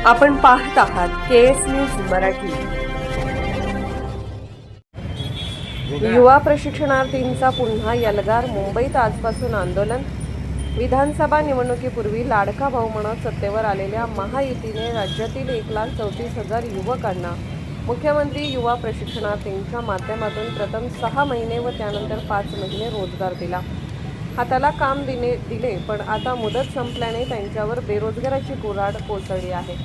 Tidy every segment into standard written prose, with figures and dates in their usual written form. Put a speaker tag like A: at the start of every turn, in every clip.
A: आपण पाहत आहात केएस न्यूज मराठी। युवा प्रशिक्षणार्थींचा पुन्हा यलगार। मुंबईत आजपासून आंदोलन। विधानसभा निवडणुकीपूर्वी लाडका भाऊ म्हणत सत्तेवर आलेल्या महायुतीने राज्यातील 1,34,000 युवकांना मुख्यमंत्री युवा प्रशिक्षणार्थींच्या माध्यमातून प्रथम 6 महिने व त्यानंतर 5 महिने रोजगार दिला। हाताला काम दिले, पण आता मुदत संपल्याने त्यांच्यावर बेरोजगाराची कुऱ्हाड कोसळली आहे।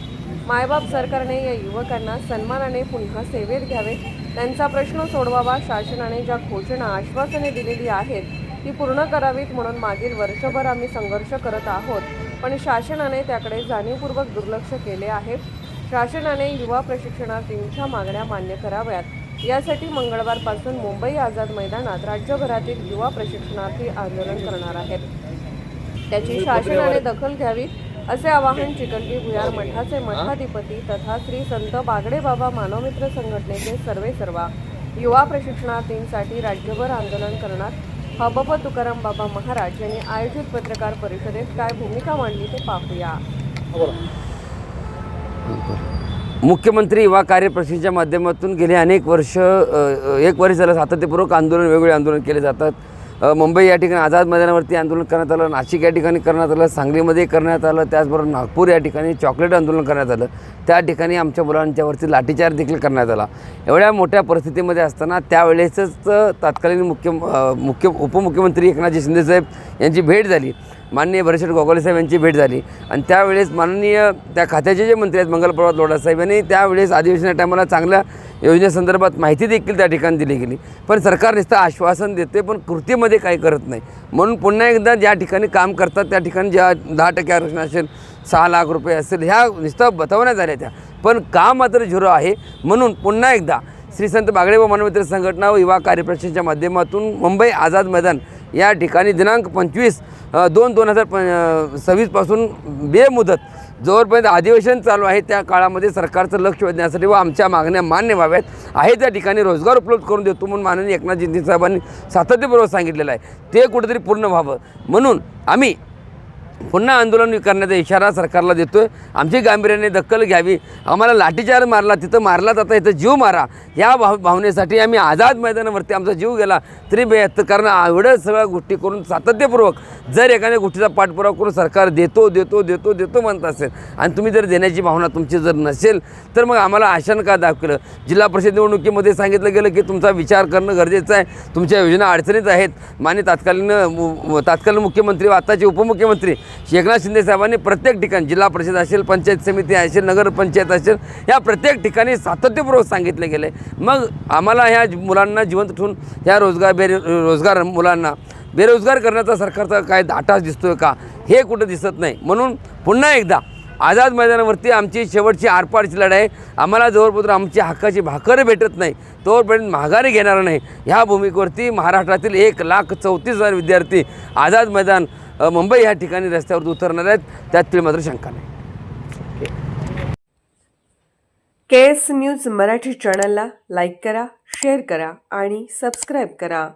A: मायबाप सरकारने या युवकांना सन्मानाने पुन्हा सेवेत घ्यावे, त्यांचा प्रश्न सोडवावा। शासनाने ज्या घोषणा आश्वासने दिलेली आहेत ती पूर्ण करावीत म्हणून मागील वर्षभर आम्ही संघर्ष करत आहोत, पण शासनाने त्याकडे जाणीवपूर्वक दुर्लक्ष केले आहे। शासनाने युवा प्रशिक्षणार्थींच्या मागण्या मान्य कराव्यात, यासाठी मंगळवारपासून मुंबई आझाद मैदानात राज्यभरातील युवा प्रशिक्षणार्थी आंदोलन करणार आहेत। त्याची शासनाने दखल घ्यावी असे आवाहन चिकलगी भुयार मठाचे मठाधिपती तथा श्री संत बागडे बाबा मानवमित्र संघटनेचे सर्वेसर्वा युवा प्रशिक्षणार्थींसाठी राज्यभर आंदोलन करणार हबप तुकाराम बाबा महाराज यांनी आयोजित पत्रकार परिषदेत काय भूमिका मांडली ते पाहूया।
B: मुख्यमंत्री युवा कार्यप्रशिक्षणाच्या माध्यमातून गेले अनेक वर्ष एक वर्ष झालं सातत्यपूर्वक आंदोलन वेगवेगळे आंदोलन केले जातात। मुंबई या ठिकाणी आझाद मैदानावरती आंदोलन करण्यात आलं, नाशिक या ठिकाणी करण्यात आलं, सांगलीमध्ये करण्यात आलं, त्याचबरोबर नागपूर या ठिकाणी चॉकलेट आंदोलन करण्यात आलं। त्या ठिकाणी आमच्या मुलांच्यावरती लाठीचार्ज देखील करण्यात आला। एवढ्या मोठ्या परिस्थितीमध्ये असताना त्यावेळेसच तत्कालीन उपमुख्यमंत्री एकनाथजी शिंदेसाहेब यांची भेट झाली, माननीय भरतशेठ गोगावले साहेब यांची भेट झाली आणि त्यावेळेस माननीय त्या खात्याचे जे मंत्री आहेत मंगलप्रभात लोढा साहेब यांनी त्यावेळेस अधिवेशना टायमाला चांगल्या योजनेसंदर्भात माहिती देखील त्या ठिकाणी दिली गेली, पण सरकार नुसतं आश्वासन देते पण कृतीमध्ये काही करत नाही। म्हणून पुन्हा एकदा ज्या ठिकाणी काम करतात त्या ठिकाणी ज्या 10% आरक्षण असेल, 6 लाख रुपये असेल, ह्या नुसतं बतवण्यात आल्या त्या, पण काम मात्र झिरो आहे। म्हणून पुन्हा एकदा श्री संत बागडे बाबा मानवमित्र संघटना व युवा कार्यप्रशिक्षणाच्या माध्यमातून मुंबई आझाद मैदान या ठिकाणी दिनांक 25/2/2026 पासून बेमुदत जोपर्यंत अधिवेशन चालू आहे त्या काळामध्ये सरकारचं लक्ष वेधण्यासाठी व आमच्या मागण्या मान्य व्हाव्यात आहे त्या ठिकाणी रोजगार उपलब्ध करून देतो म्हणून माननीय एकनाथ शिंदे साहेबांनी सातत्यपूर्वक सांगितलेलं आहे, ते कुठेतरी पूर्ण व्हावं म्हणून आम्ही पुन्हा आंदोलन करण्याचा इशारा सरकारला देतोय। आमची गांभीर्याने दखल घ्यावी, आम्हाला लाठीचार्ज मारला तिथं मारला जाता इथं जीव मारा या भावनेसाठी आम्ही आझाद मैदानावरती आमचा जीव गेला तरी बेहत्तर, कारण एवढं सगळ्या गोष्टी करून सातत्यपूर्वक जर एखाद्या गोष्टीचा पाठपुरावा करून सरकार देतो म्हणत असेल आणि तुम्ही जर देण्याची भावना तुमची जर नसेल तर मग आम्हाला आशंका दाखवलं। जिल्हा परिषद निवडणुकीमध्ये सांगितलं गेलं की तुमचा विचार करणं गरजेचं आहे, तुमच्या योजना अडचणीत आहेत। माननीय तत्कालीन मुख्यमंत्री व आताचे उपमुख्यमंत्री एकनाथ शिंदे साहेबांनी प्रत्येक ठिकाणी जिल्हा परिषद असेल, पंचायत समिती असेल, नगरपंचायत असेल, या प्रत्येक ठिकाणी सातत्यपूर्वक सांगितले गेले। मग आम्हाला ह्या मुलांना जिवंत ठेवून ह्या रोजगार मुलांना बेरोजगार करण्याचा सरकारचा काय डाटाच दिसतोय का, हे कुठं दिसत नाही। म्हणून पुन्हा एकदा आझाद मैदानावरती आमची शेवटची आरपारची लढाई, आम्हाला जोपर्यंत आमची हक्काची भाकर भेटत नाही तोपर्यंत माघारी घेणार नाही। ह्या भूमिकेवरती महाराष्ट्रातील 1,34,000 विद्यार्थी आझाद मैदान मुंबई ह्या ठिकाणी रस्त्यावर उतरणार आहेत, त्यात मात्र शंका नाही।
A: केएस न्यूज मराठी चॅनलला लाईक करा, शेअर करा आणि सबस्क्राईब करा।